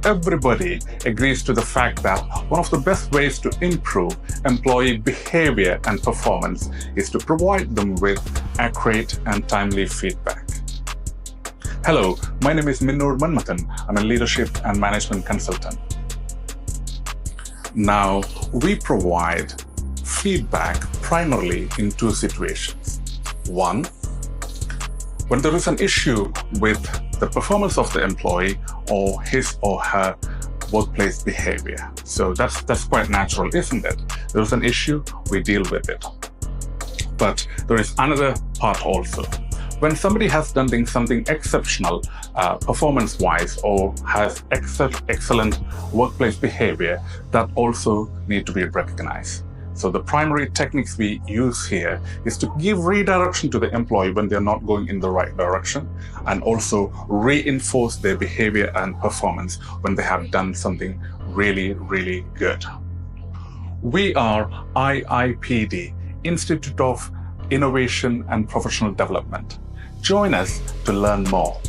everybody agrees to the fact that one of the best ways to improve employee behavior and performance is to provide them with accurate and timely feedback. Hello, my name is Minnur Manmathan. I'm a leadership and management consultant. Now, we provide feedback primarily in two situations. One, when there is an issue with the performance of the employee or his or her workplace behavior. So that's quite natural, isn't it? There's an issue, we deal with it. But there is another part also. When somebody has done something exceptional performance-wise or has excellent workplace behavior, that also need to be recognized. So the primary techniques we use here is to give redirection to the employee when they're not going in the right direction, and also reinforce their behavior and performance when they have done something really, really good. We are IIPD, Institute of Innovation and Professional Development. Join us to learn more.